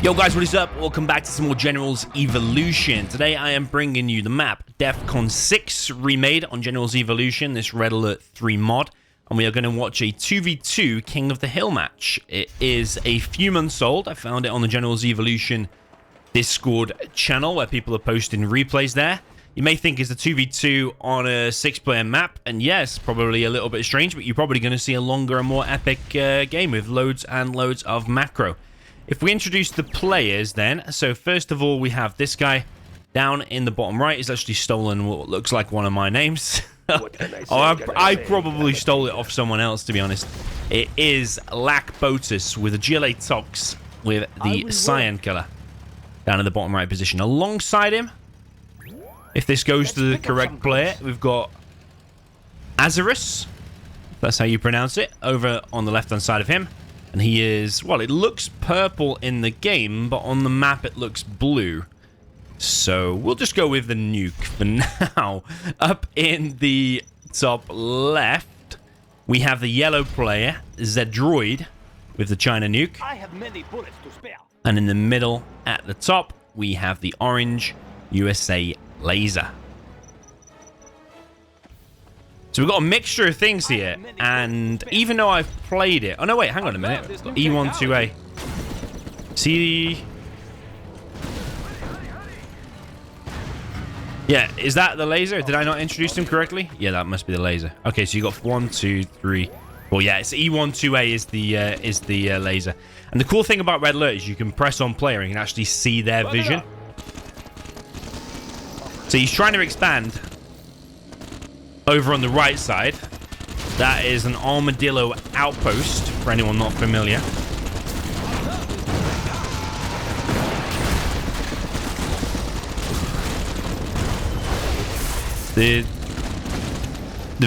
Yo guys, what is up? Welcome back to some more Generals Evolution. Today I am bringing you the map Defcon 6 remade on Generals Evolution, this Red Alert 3 mod. And we are going to watch a 2v2 King of the Hill match. It is a few months old. I found it on the Generals Evolution Discord channel where people are posting replays there. You may think it's a 2v2 on a 6-player map, and yes, probably a little bit strange, but you're probably going to see a longer and more epic game with loads and loads of macro. If we introduce the players then, so first of all we have this guy down in the bottom right. He's actually stolen what looks like one of my names. I probably stole it off someone else, to be honest. It is Lack Botus with a GLA Tox with the Cyan color down in the bottom right position. Alongside him, if this goes to the correct player, we've got Azarus, that's how you pronounce it, over on the left-hand side of him. And he is, well, it looks purple in the game, but on the map it looks blue. So we'll just go with the Nuke for now. Up in the top left, we have the yellow player, Zedroid, with the China Nuke. I have many bullets to spare. And in the middle, at the top, we have the orange USA Laser. So we've got a mixture of things here, and even though I've played it... Oh, no, wait, hang on a minute. E12A. See... Yeah, is that the laser? Did I not introduce him correctly? Yeah, that must be the laser. Okay, so you got 1, 2, 3... Well, yeah, it's E12A is the laser. And the cool thing about Red Alert is you can press on player and you can actually see their vision. So he's trying to expand over on the right side. That is an armadillo outpost, for anyone not familiar. The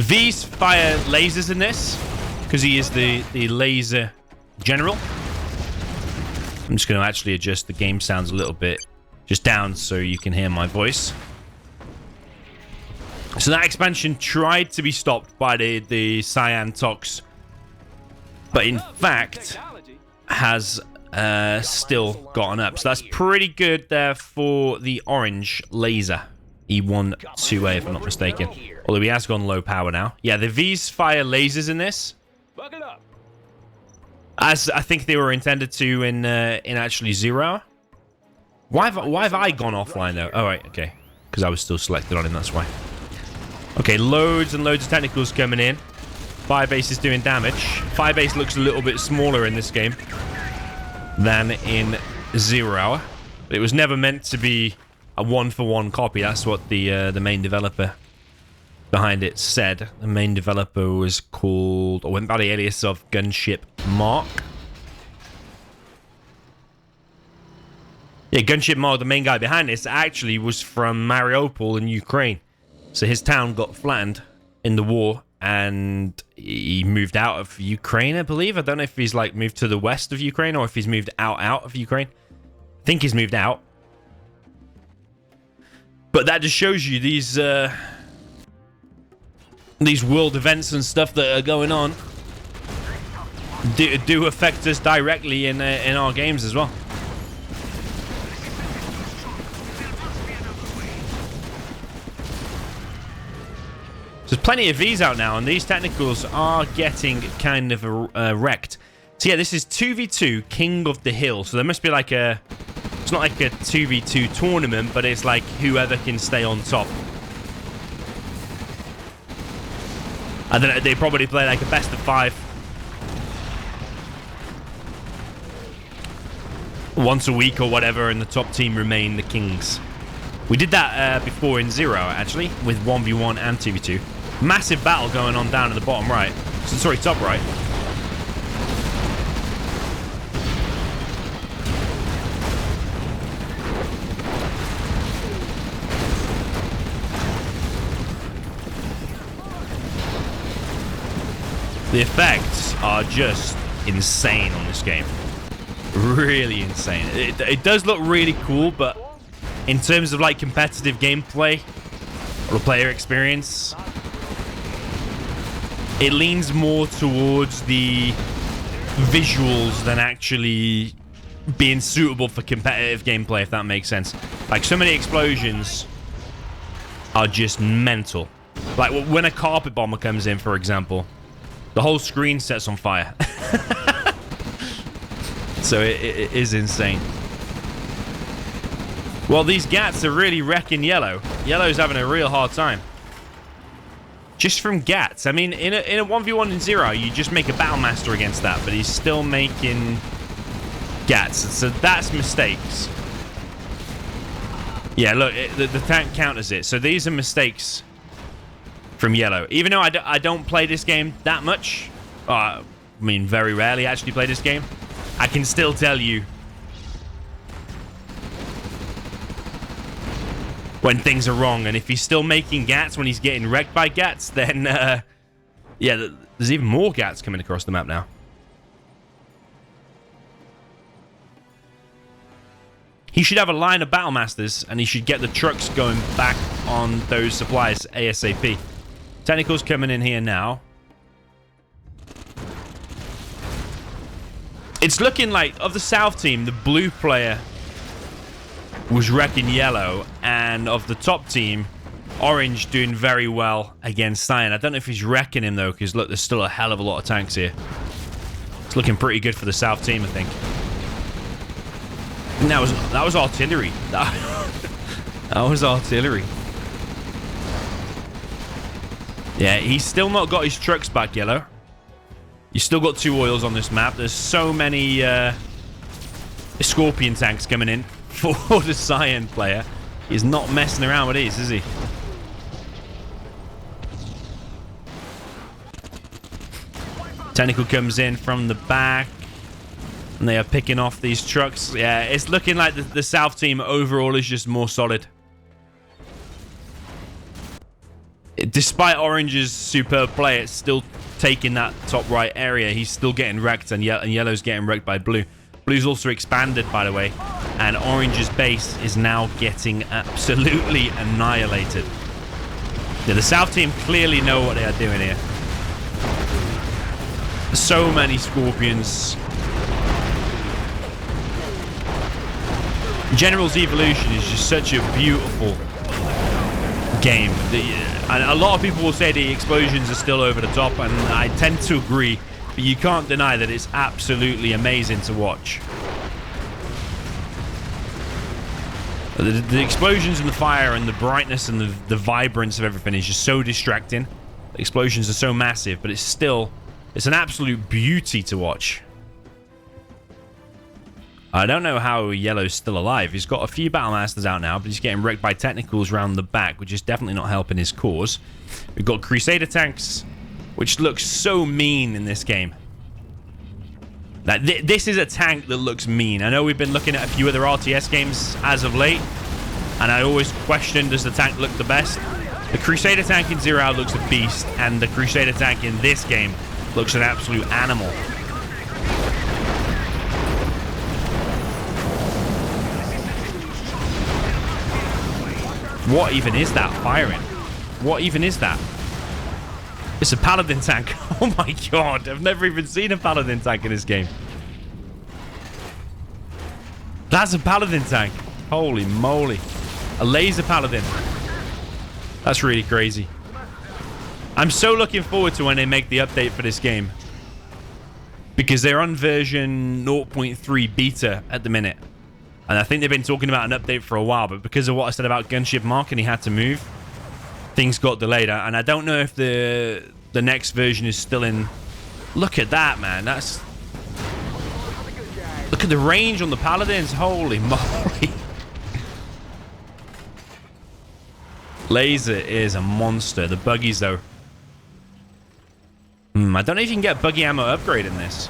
V's fire lasers in this, because he is the laser general. I'm just going to actually adjust the game sounds a little bit just down so you can hear my voice. So that expansion tried to be stopped by the Cyan Tox, but in fact has still gotten up. So that's pretty good there for the orange laser, E12A if I'm not mistaken. Although he has gone low power now. Yeah, the V's fire lasers in this, as I think they were intended to in actually 0. Why have I gone offline though? Oh right, okay, because I was still selected on him, that's why. Okay, loads and loads of technicals coming in. Firebase is doing damage. Firebase looks a little bit smaller in this game than in 0. But it was never meant to be a one-for-one copy. That's what the main developer behind it said. The main developer was called, or went by the alias of Gunship Mark. Yeah, Gunship Mark, the main guy behind this, actually was from Mariupol in Ukraine. So his town got flattened in the war, and he moved out of Ukraine, I believe. I don't know if he's like moved to the west of Ukraine or if he's moved out of Ukraine. I think he's moved out. But that just shows you these world events and stuff that are going on do affect us directly in our games as well. There's plenty of V's out now, and these technicals are getting kind of wrecked. So yeah, this is 2v2 King of the Hill. So there must be like a... It's not like a 2v2 tournament, but it's like whoever can stay on top. I don't know, they probably play like a best of 5. Once a week or whatever, and the top team remain the kings. We did that before in 0, actually, with 1v1 and 2v2. Massive battle going on down at the bottom right. So, sorry, top right. The effects are just insane on this game. Really insane. It does look really cool, but in terms of like competitive gameplay or player experience, it leans more towards the visuals than actually being suitable for competitive gameplay, if that makes sense. Like, so many explosions are just mental. Like, when a carpet bomber comes in, for example, the whole screen sets on fire. So it is insane. Well, these GATs are really wrecking Yellow. Yellow's having a real hard time. Just from GATs. I mean, in a 1v1 in 0, you just make a Battle Master against that, but he's still making GATs. So that's mistakes. Yeah, look, the tank counters it. So these are mistakes from Yellow. Even though I don't play this game that much, I mean, very rarely actually play this game, I can still tell you when things are wrong. And if he's still making GATs when he's getting wrecked by GATs, then, yeah, there's even more GATs coming across the map now. He should have a line of Battle Masters, and he should get the trucks going back on those supplies ASAP. Technicals coming in here now. It's looking like, of the South team, the blue player was wrecking Yellow, and of the top team, Orange doing very well against Cyan. I don't know if he's wrecking him, though, because, look, there's still a hell of a lot of tanks here. It's looking pretty good for the South team, I think. And that was artillery. That was artillery. Yeah, he's still not got his trucks back, Yellow. You've still got 2 oils on this map. There's so many Scorpion tanks coming in for the Cyan player. He's not messing around with these, is he? Technical comes in from the back, and they are picking off these trucks. Yeah, it's looking like the South team overall is just more solid. Despite Orange's superb play, it's still taking that top right area. He's still getting wrecked, and Yellow's getting wrecked by Blue. Blue's also expanded, by the way, and Orange's base is now getting absolutely annihilated. Yeah, the South team clearly know what they are doing here. So many Scorpions. General's Evolution is just such a beautiful game. And a lot of people will say the explosions are still over the top, and I tend to agree, but you can't deny that it's absolutely amazing to watch. The explosions and the fire and the brightness and the vibrance of everything is just so distracting. The explosions are so massive, but it's an absolute beauty to watch. I don't know how Yellow's still alive. He's got a few Battle Masters out now, but he's getting wrecked by Technicals around the back, which is definitely not helping his cause. We've got Crusader tanks, which looks so mean in this game. Now, this is a tank that looks mean. I know we've been looking at a few other RTS games as of late, and I always question, does the tank look the best? The Crusader tank in Zero Hour looks a beast, and the Crusader tank in this game looks an absolute animal. What even is that firing? What even is that? It's a Paladin tank. Oh my god, I've never even seen a Paladin tank in this game. That's a Paladin tank. Holy moly. A laser Paladin. That's really crazy. I'm so looking forward to when they make the update for this game, because they're on version 0.3 beta at the minute. And I think they've been talking about an update for a while, but because of what I said about Gunship Mark and he had to move, things got delayed. And I don't know if the next version is still in. Look at that, man. That's... Look at the range on the Paladins. Holy moly. Laser is a monster. The buggies, though. I don't know if you can get buggy ammo upgrade in this.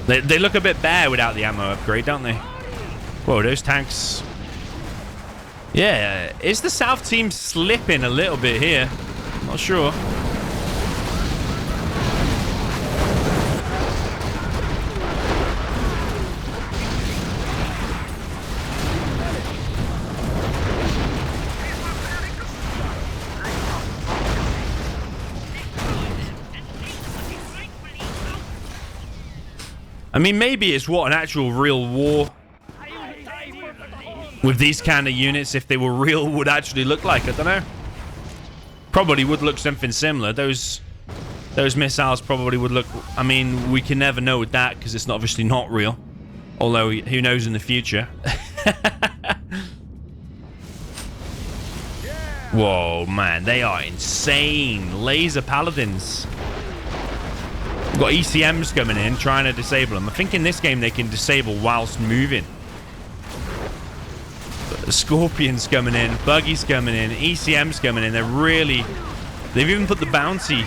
They look a bit bare without the ammo upgrade, don't they? Whoa, those tanks. Yeah, is the South team slipping a little bit here? I'm not sure. I mean, maybe it's what an actual real war with these kind of units, if they were real, would actually look like. I don't know. Probably would look something similar. Those missiles probably would look... I mean, we can never know with that because it's obviously not real. Although, who knows in the future. Whoa, man. They are insane. Laser Paladins. We've got ECMs coming in, trying to disable them. I think in this game they can disable whilst moving. But the Scorpions coming in, Buggies coming in, ECMs coming in. They're really... They've even put the bounty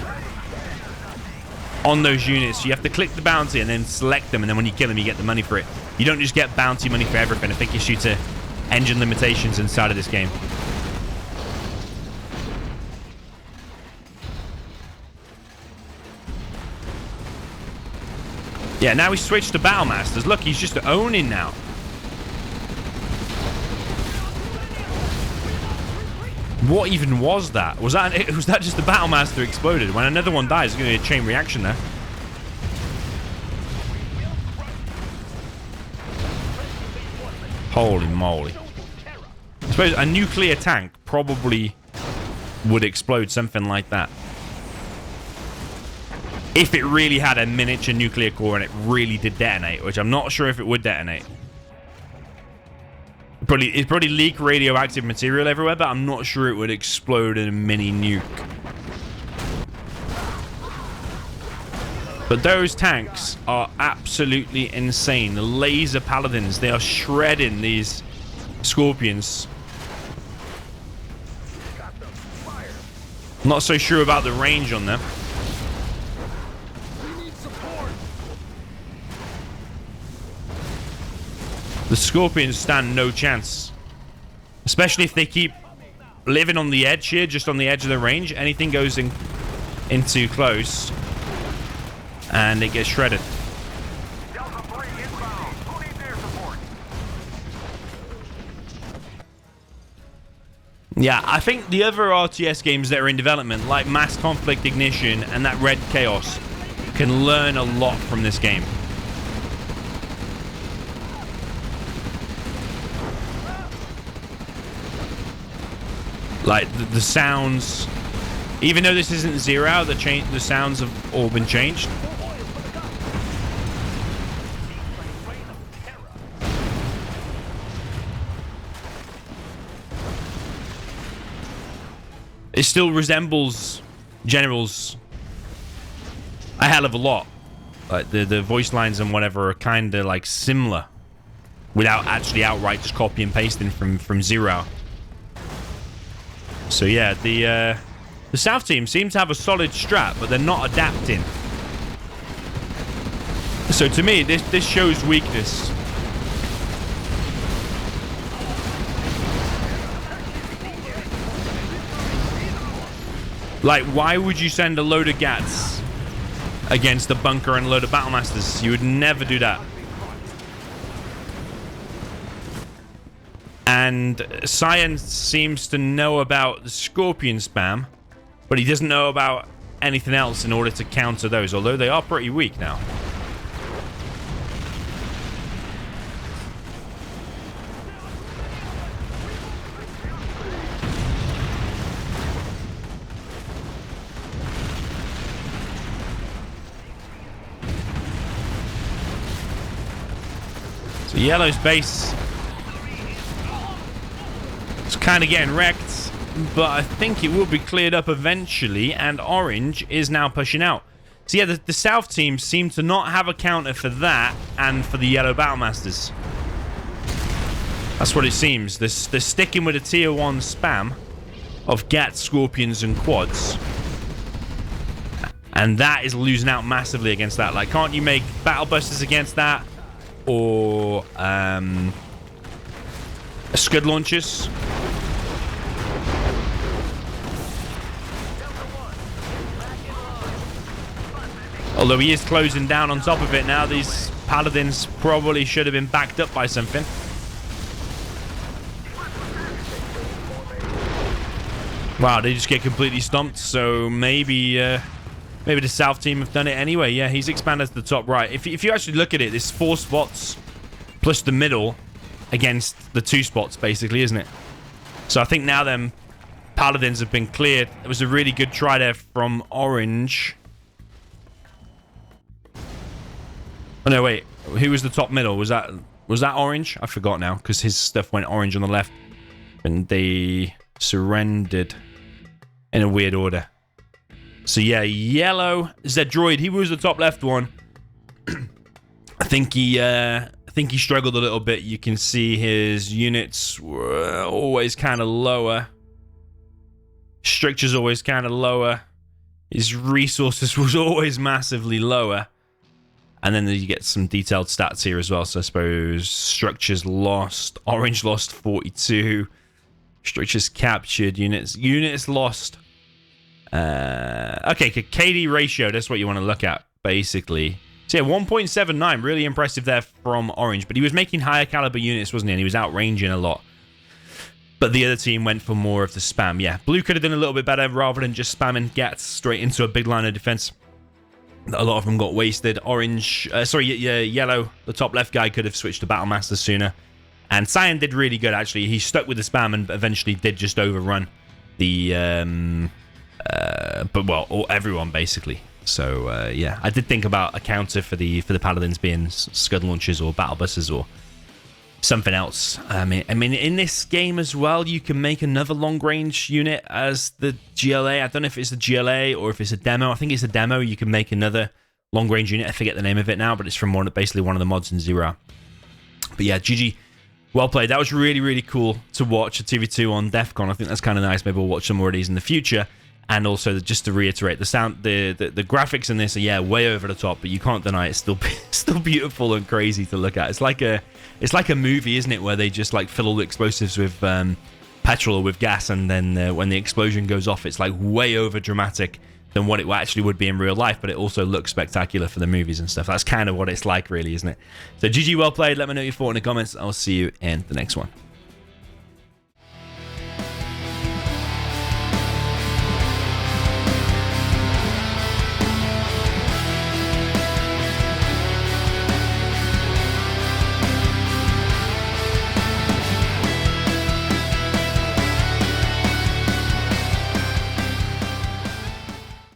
on those units. You have to click the bounty and then select them, and then when you kill them, you get the money for it. You don't just get bounty money for everything. I think it's due to engine limitations inside of this game. Yeah, now he's switched to Battle Masters. Look, he's just owning now. What even was that? Was that just the Battle Master exploded? When another one dies, there's going to be a chain reaction there. Holy moly. I suppose a nuclear tank probably would explode something like that. If it really had a miniature nuclear core and it really did detonate, which I'm not sure if it would detonate. It'd probably leak radioactive material everywhere, but I'm not sure it would explode in a mini nuke. But those tanks are absolutely insane. The Laser Paladins, they are shredding these Scorpions. Not so sure about the range on them. The Scorpions stand no chance. Especially if they keep living on the edge here, just on the edge of the range. Anything goes in too close, and it gets shredded. Yeah, I think the other RTS games that are in development, like Mass Conflict Ignition and that Red Chaos, can learn a lot from this game. Like the sounds, even though this isn't Zero, the sounds have all been changed. It still resembles Generals a hell of a lot. Like the voice lines and whatever are kind of like similar, without actually outright just copy and pasting from Zero. So yeah, the South team seems to have a solid strat, but they're not adapting. So to me, this shows weakness. Like, why would you send a load of Gats against a bunker and a load of Battle Masters? You would never do that. And Science seems to know about the Scorpion spam, but he doesn't know about anything else in order to counter those, although they are pretty weak now. So Yellow's base... it's kind of getting wrecked, but I think it will be cleared up eventually, and Orange is now pushing out. So yeah, the South team seem to not have a counter for that and for the Yellow Battle Masters. That's what it seems. They're sticking with a tier 1 spam of Gats, Scorpions, and Quads. And that is losing out massively against that. Like, can't you make Battle Busters against that? Or, Scud Launchers? Although he is closing down on top of it now, these Paladins probably should have been backed up by something. Wow, they just get completely stomped, so maybe Maybe the South team have done it anyway. Yeah, he's expanded to the top right. If you actually look at it, there's 4 spots plus the middle against the 2 spots, basically, isn't it? So I think now them Paladins have been cleared. It was a really good try there from Orange. Oh, no, wait. Who was the top middle? Was that Orange? I forgot now, because his stuff went orange on the left. And they surrendered in a weird order. So yeah, Yellow Zedroid, he was the top left one. I think he struggled a little bit. You can see his units were always kind of lower. Structure's always kind of lower. His resources was always massively lower. And then you get some detailed stats here as well. So I suppose structures lost. Orange lost 42. Structures captured. Units lost. Okay, KD ratio, that's what you want to look at, basically. So yeah, 1.79, really impressive there from Orange. But he was making higher caliber units, wasn't he? And he was outranging a lot. But the other team went for more of the spam. Yeah, Blue could have done a little bit better rather than just spamming Gats straight into a big line of defense. A lot of them got wasted. Yellow, the top left guy, could have switched to Battle Master sooner. And Cyan did really good, actually. He stuck with the spam and eventually did just overrun the... everyone basicin. So yeah, I did think about a counter for the Paladins being Scud launchers or battle buses or something else. I mean, in this game as well, you can make another long range unit as the GLA. I don't know if it's a GLA or if it's a demo. I think it's a demo. You can make another long range unit. I forget the name of it now, but it's from basically one of the mods in Zero. But yeah, GG. Well played. That was really, really cool to watch a 2v2 on Defcon. I think that's kind of nice. Maybe we'll watch some more of these in the future. And also, just to reiterate, the graphics in this are way over the top, but you can't deny it's still beautiful and crazy to look at. It's like a movie, isn't it, where they just like fill all the explosives with petrol or with gas, and then when the explosion goes off, it's like way over dramatic than what it actually would be in real life, but it also looks spectacular for the movies and stuff. That's kind of what it's like, really, isn't it? So GG, well played. Let me know your thoughts in the comments. I'll see you in the next one.